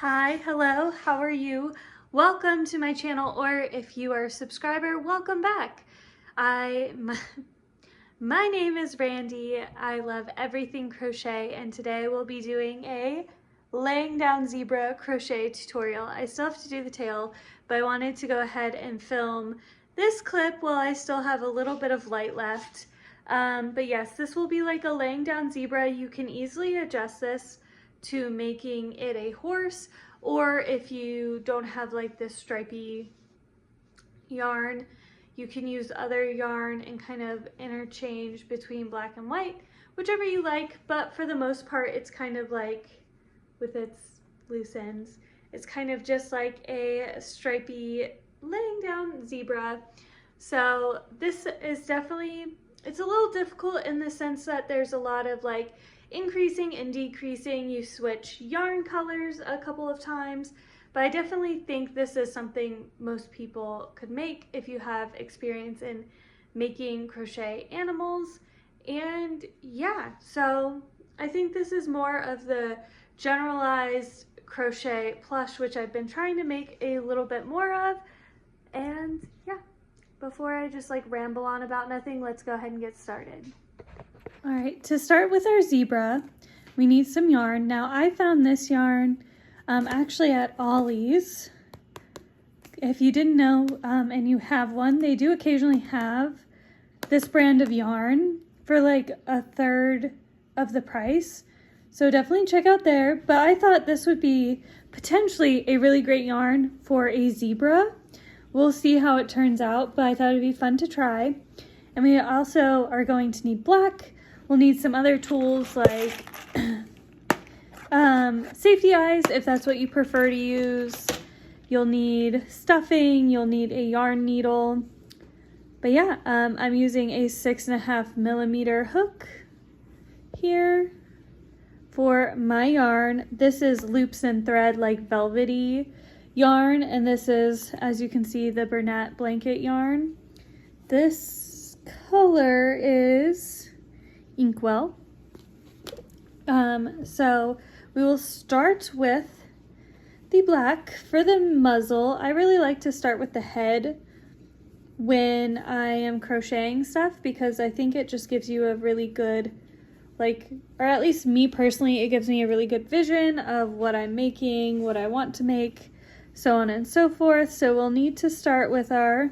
Hi, hello, how are you? Welcome to my channel, or if you are a subscriber, welcome back. My name is Randy. I love everything crochet, and today we'll be doing a laying down zebra crochet tutorial. I still have to do the tail, but I wanted to go ahead and film this clip while I still have a little bit of light left. But yes, this will be like a laying down zebra. You can easily adjust this to making it a horse, or if you don't have like this stripy yarn, you can use other yarn and kind of interchange between black and white, whichever you like, but for the most part it's kind of like, with its loose ends, it's kind of just like a stripy laying down zebra. So this is definitely, it's a little difficult in the sense that there's a lot of like increasing and decreasing. You switch yarn colors a couple of times, but I definitely think this is something most people could make if you have experience in making crochet animals. And yeah, so I think this is more of the generalized crochet plush, which I've been trying to make a little bit more of. And yeah, before I just like ramble on about nothing, let's go ahead and get started. All right, to start with our zebra, we need some yarn. Now I found this yarn actually at Ollie's. If you didn't know and you have one, they do occasionally have this brand of yarn for like a third of the price. So definitely check out there. But I thought this would be potentially a really great yarn for a zebra. We'll see how it turns out, but I thought it'd be fun to try. And we also are going to need black. We'll need some other tools like safety eyes, if that's what you prefer to use. You'll need stuffing, you'll need a yarn needle. But yeah, I'm using a 6.5mm hook here for my yarn. This is loops and thread, like velvety yarn, and this is, as you can see, the Bernat blanket yarn. This color is Inkwell. So we will start with the black. For the muzzle, I really like to start with the head when I am crocheting stuff, because I think it just gives you a really good, like, or at least me personally, it gives me a really good vision of what I'm making, what I want to make, so on and so forth. So we'll need to start with our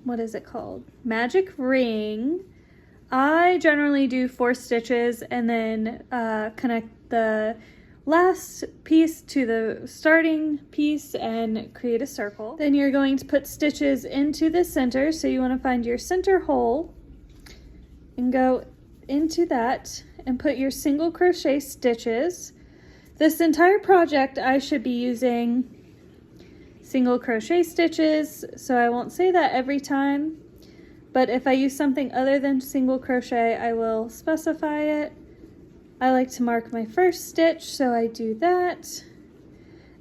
what is it called? Magic ring. I generally do 4 stitches and then connect the last piece to the starting piece and create a circle. Then you're going to put stitches into the center. So you want to find your center hole and go into that and put your single crochet stitches. This entire project I should be using single crochet stitches, so I won't say that every time, but if I use something other than single crochet, I will specify it. I like to mark my first stitch, so I do that.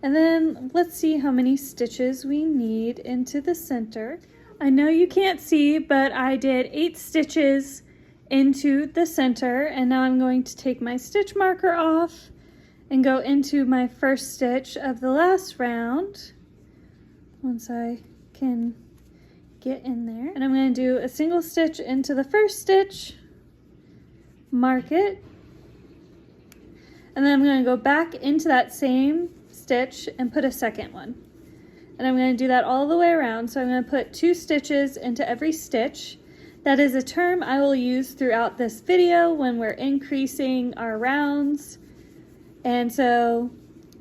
And then let's see how many stitches we need into the center. I know you can't see, but I did 8 stitches into the center, and now I'm going to take my stitch marker off and go into my first stitch of the last round. Once I can get in there, and I'm going to do a single stitch into the first stitch, mark it, and then I'm going to go back into that same stitch and put a second one, and I'm going to do that all the way around. So I'm going to put 2 stitches into every stitch. That is a term I will use throughout this video when we're increasing our rounds. And so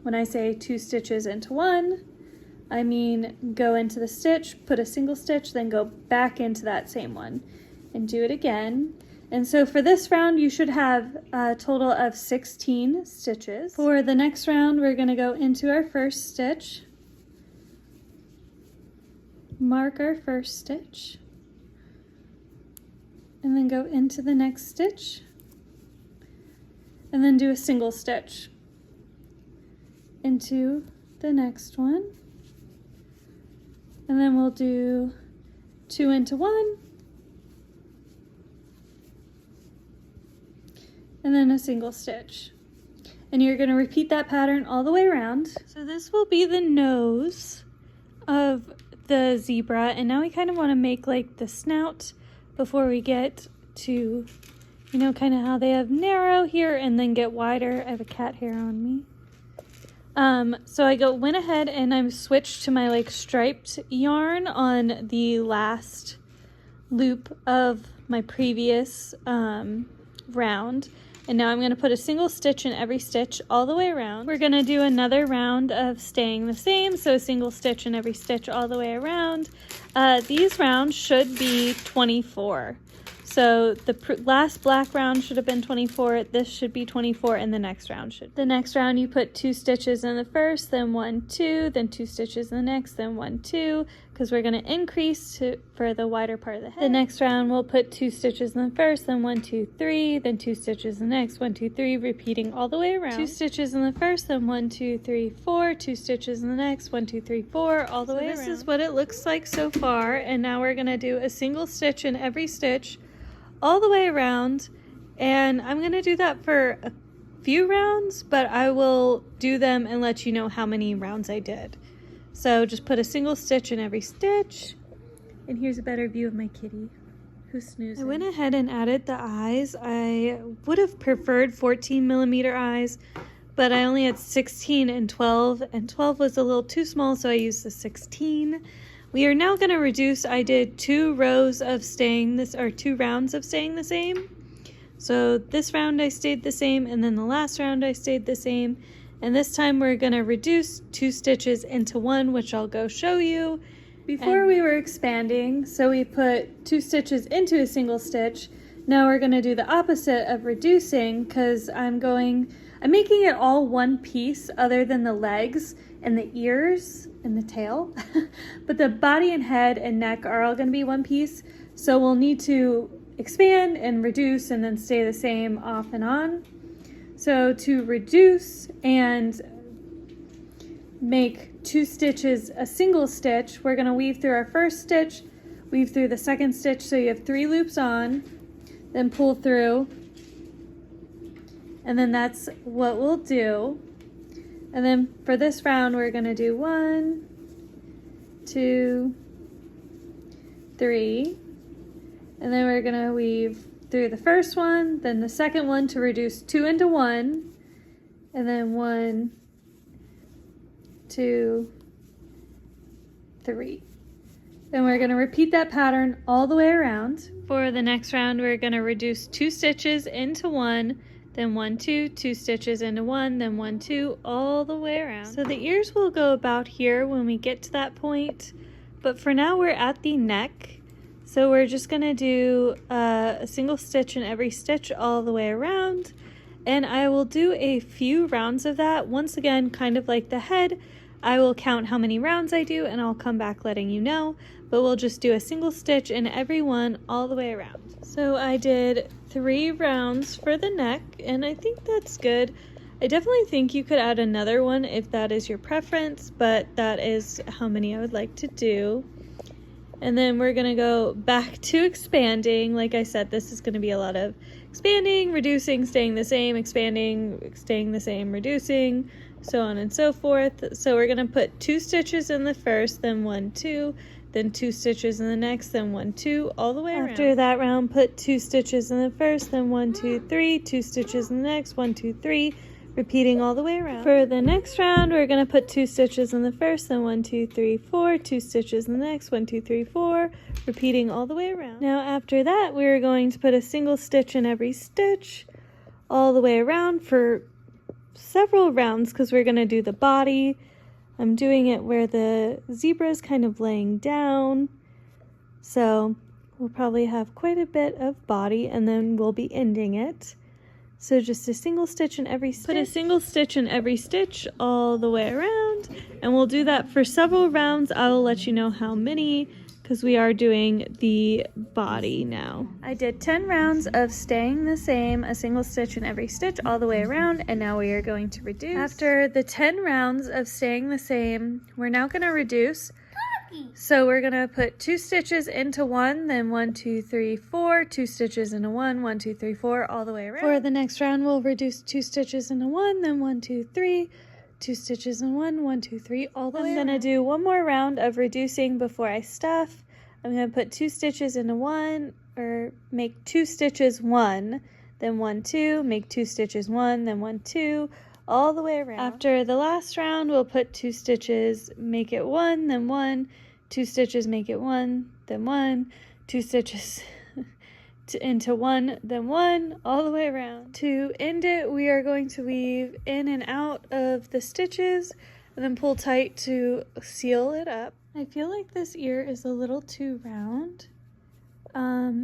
when I say 2 stitches into one, I mean go into the stitch, put a single stitch, then go back into that same one and do it again. And so for this round, you should have a total of 16 stitches. For the next round, we're going to go into our first stitch, mark our first stitch, and then go into the next stitch, and then do a single stitch into the next one. And then we'll do 2 into 1, and then a single stitch. And you're going to repeat that pattern all the way around. So this will be the nose of the zebra, and now we kind of want to make like the snout before we get to, you know, kind of how they have narrow here and then get wider. I have a cat hair on me. So I went ahead and I've switched to my like striped yarn on the last loop of my previous round. And now I'm going to put a single stitch in every stitch all the way around. We're going to do another round of staying the same, so a single stitch in every stitch all the way around. These rounds should be 24. So the last black round should have been 24, this should be 24, and the next round should. The next round you put 2 stitches in the first, then 1, 2, then 2 stitches in the next, then 1, 2, because we're going to increase for the wider part of the head. The next round we'll put 2 stitches in the first, then 1, 2, 3, then 2 stitches in the next, 1, 2, 3, repeating all the way around. 2 stitches in the first, then 1, 2, 3, 4, 2 stitches in the next, 1, 2, 3, 4, all the way around. This is what it looks like so far, and now we're going to do a single stitch in every stitch all the way around, and I'm going to do that for a few rounds, but I will do them and let you know how many rounds I did. So just put a single stitch in every stitch, and here's a better view of my kitty who's snoozing. I went ahead and added the eyes. I would have preferred 14mm eyes, but I only had 16 and 12, and 12 was a little too small, so I used the 16. We are now going to reduce. I did 2 rows of staying this, or 2 rounds of staying the same. So this round I stayed the same, and then the last round I stayed the same. And this time we're going to reduce 2 stitches into 1, which I'll go show you. Before we were expanding, so we put 2 stitches into a single stitch. Now we're going to do the opposite of reducing, because I'm making it all one piece other than the legs and the ears and the tail. But the body and head and neck are all going to be one piece. So we'll need to expand and reduce and then stay the same off and on. So to reduce and make 2 stitches a single stitch, we're going to weave through our first stitch, weave through the second stitch, so you have 3 loops on, then pull through, and then that's what we'll do. And then for this round we're going to do 1, 2, 3, and then we're going to weave through the first one, then the second one to reduce 2 into 1, and then 1, 2, 3. Then we're going to repeat that pattern all the way around. For the next round we're going to reduce 2 stitches into 1, then 1, 2, 2 stitches into 1, then 1, 2, all the way around. So the ears will go about here when we get to that point, but for now we're at the neck. So we're just going to do a single stitch in every stitch all the way around, and I will do a few rounds of that. Once again, kind of like the head, I will count how many rounds I do and I'll come back letting you know, but we'll just do a single stitch in every one all the way around. So I did 3 rounds for the neck, and I think that's good. I definitely think you could add another one if that is your preference, but that is how many I would like to do. And then we're going to go back to expanding. Like I said, this is going to be a lot of expanding, reducing, staying the same, expanding, staying the same, reducing, so on and so forth. So we're going to put 2 stitches in the first, then 1, 2, then 2 stitches in the next, then 1, 2, all the way around. After that round, put 2 stitches in the first, then 1, 2, 3, 2 stitches in the next, 1, 2, 3, repeating all the way around. For the next round, we're going to put 2 stitches in the first, then 1, 2, 3, 4, 2 stitches in the next, 1, 2, 3, 4, repeating all the way around. Now after that, we're going to put a single stitch in every stitch all the way around for several rounds, because we're going to do the body. I'm doing it where the zebra is kind of laying down, so we'll probably have quite a bit of body, and then we'll be ending it. So just a single stitch in every stitch. Put a single stitch in every stitch all the way around, and we'll do that for several rounds. I will let you know how many, because we are doing the body now. I did 10 rounds of staying the same, a single stitch in every stitch all the way around, and now we are going to reduce. After the 10 rounds of staying the same, we're now going to reduce. So we're gonna put 2 stitches into 1, then 1, 2, 3, 4, 2 stitches into 1, 1, 2, 3, 4, all the way around. For the next round, we'll reduce 2 stitches into 1, then 1, 2, 3, 2 stitches in 1, 1, 2, 3, all the way around. I'm gonna do one more round of reducing before I stuff. I'm gonna put 2 stitches into 1, or make 2 stitches 1, then 1, 2, make 2 stitches 1, then 1, 2, all the way around. After the last round, we'll put 2 stitches, make it 1, then 1, 2 stitches, make it 1, then 1, 2 stitches into 1, then 1, all the way around. To end it, we are going to weave in and out of the stitches and then pull tight to seal it up. I feel like this ear is a little too round.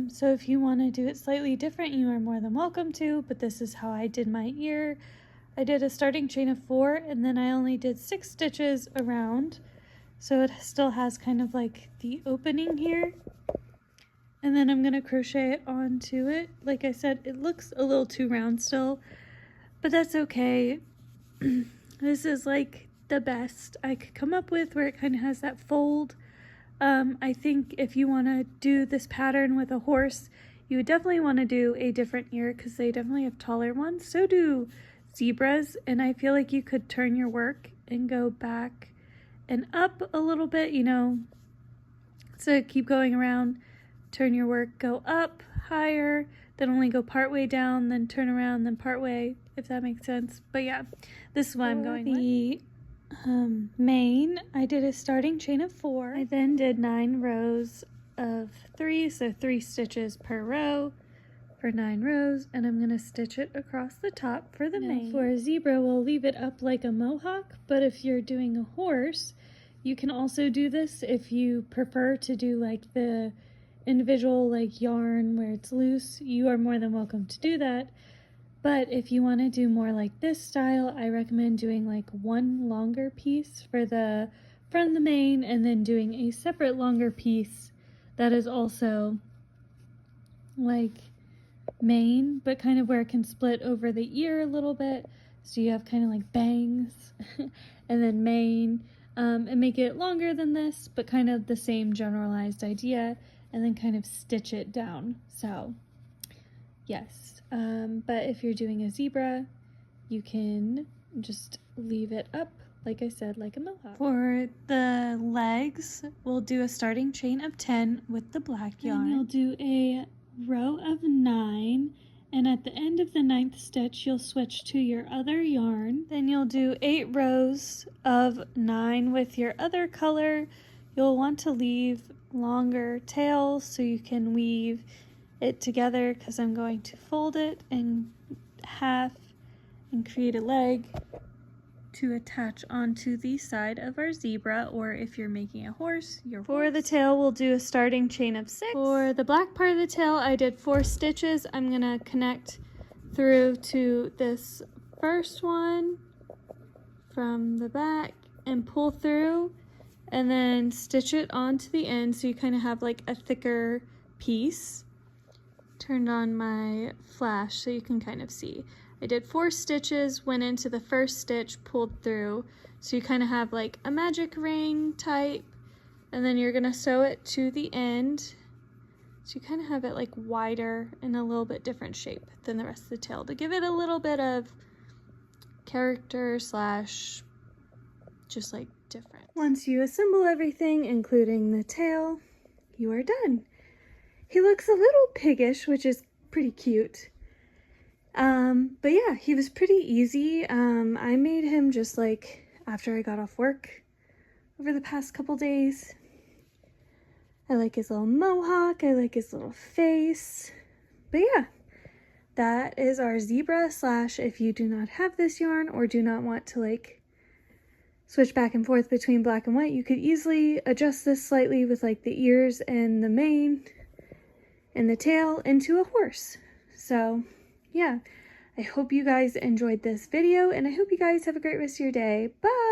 So if you want to do it slightly different, you are more than welcome to, but this is how I did my ear. I did a starting chain of 4, and then I only did 6 stitches around. So it still has kind of like the opening here. And then I'm gonna crochet it onto it. Like I said, it looks a little too round still, but that's okay. This is like the best I could come up with where it kind of has that fold. I think if you wanna do this pattern with a horse, you would definitely wanna do a different ear because they definitely have taller ones. So do zebras, and I feel like you could turn your work and go back and up a little bit, you know, so keep going around, turn your work, go up higher, then only go part way down, then turn around, then part way, if that makes sense. But yeah, this is what I'm going with. The mane, I did a starting chain of 4. I then did 9 rows of 3, so 3 stitches per row for 9 rows, and I'm gonna stitch it across the top for the mane. For a zebra, we'll leave it up like a mohawk, but if you're doing a horse, you can also do this if you prefer to do like the individual like yarn where it's loose. You are more than welcome to do that. But if you want to do more like this style, I recommend doing like one longer piece for the front of the mane and then doing a separate longer piece that is also like mane, but kind of where it can split over the ear a little bit. So you have kind of like bangs and then mane. And make it longer than this, but kind of the same generalized idea, and then kind of stitch it down. So yes, but if you're doing a zebra, you can just leave it up, like I said, like a mohawk. For the legs, we'll do a starting chain of 10 with the black yarn. And you'll do a row of 9, and at the end of the 9th stitch, you'll switch to your other yarn. Then you'll do 8 rows of 9 with your other color. You'll want to leave longer tails so you can weave it together, because I'm going to fold it in half and create a leg to attach onto the side of our zebra, or if you're making a horse, your horse. For the tail, we'll do a starting chain of 6. For the black part of the tail, I did 4 stitches. I'm gonna connect through to this first one from the back and pull through, and then stitch it onto the end so you kind of have like a thicker piece. Turned on my flash so you can kind of see. I did 4 stitches, went into the first stitch, pulled through, so you kind of have like a magic ring type, and then you're gonna sew it to the end, so you kind of have it like wider and a little bit different shape than the rest of the tail to give it a little bit of character slash just like different. Once you assemble everything, including the tail, you are done. He looks a little piggish, which is pretty cute. But yeah, he was pretty easy. I made him just like after I got off work over the past couple days. I like his little mohawk. I like his little face. But yeah, that is our zebra slash if you do not have this yarn or do not want to like switch back and forth between black and white, you could easily adjust this slightly with like the ears and the mane and the tail into a horse. So yeah, I hope you guys enjoyed this video, and I hope you guys have a great rest of your day. Bye!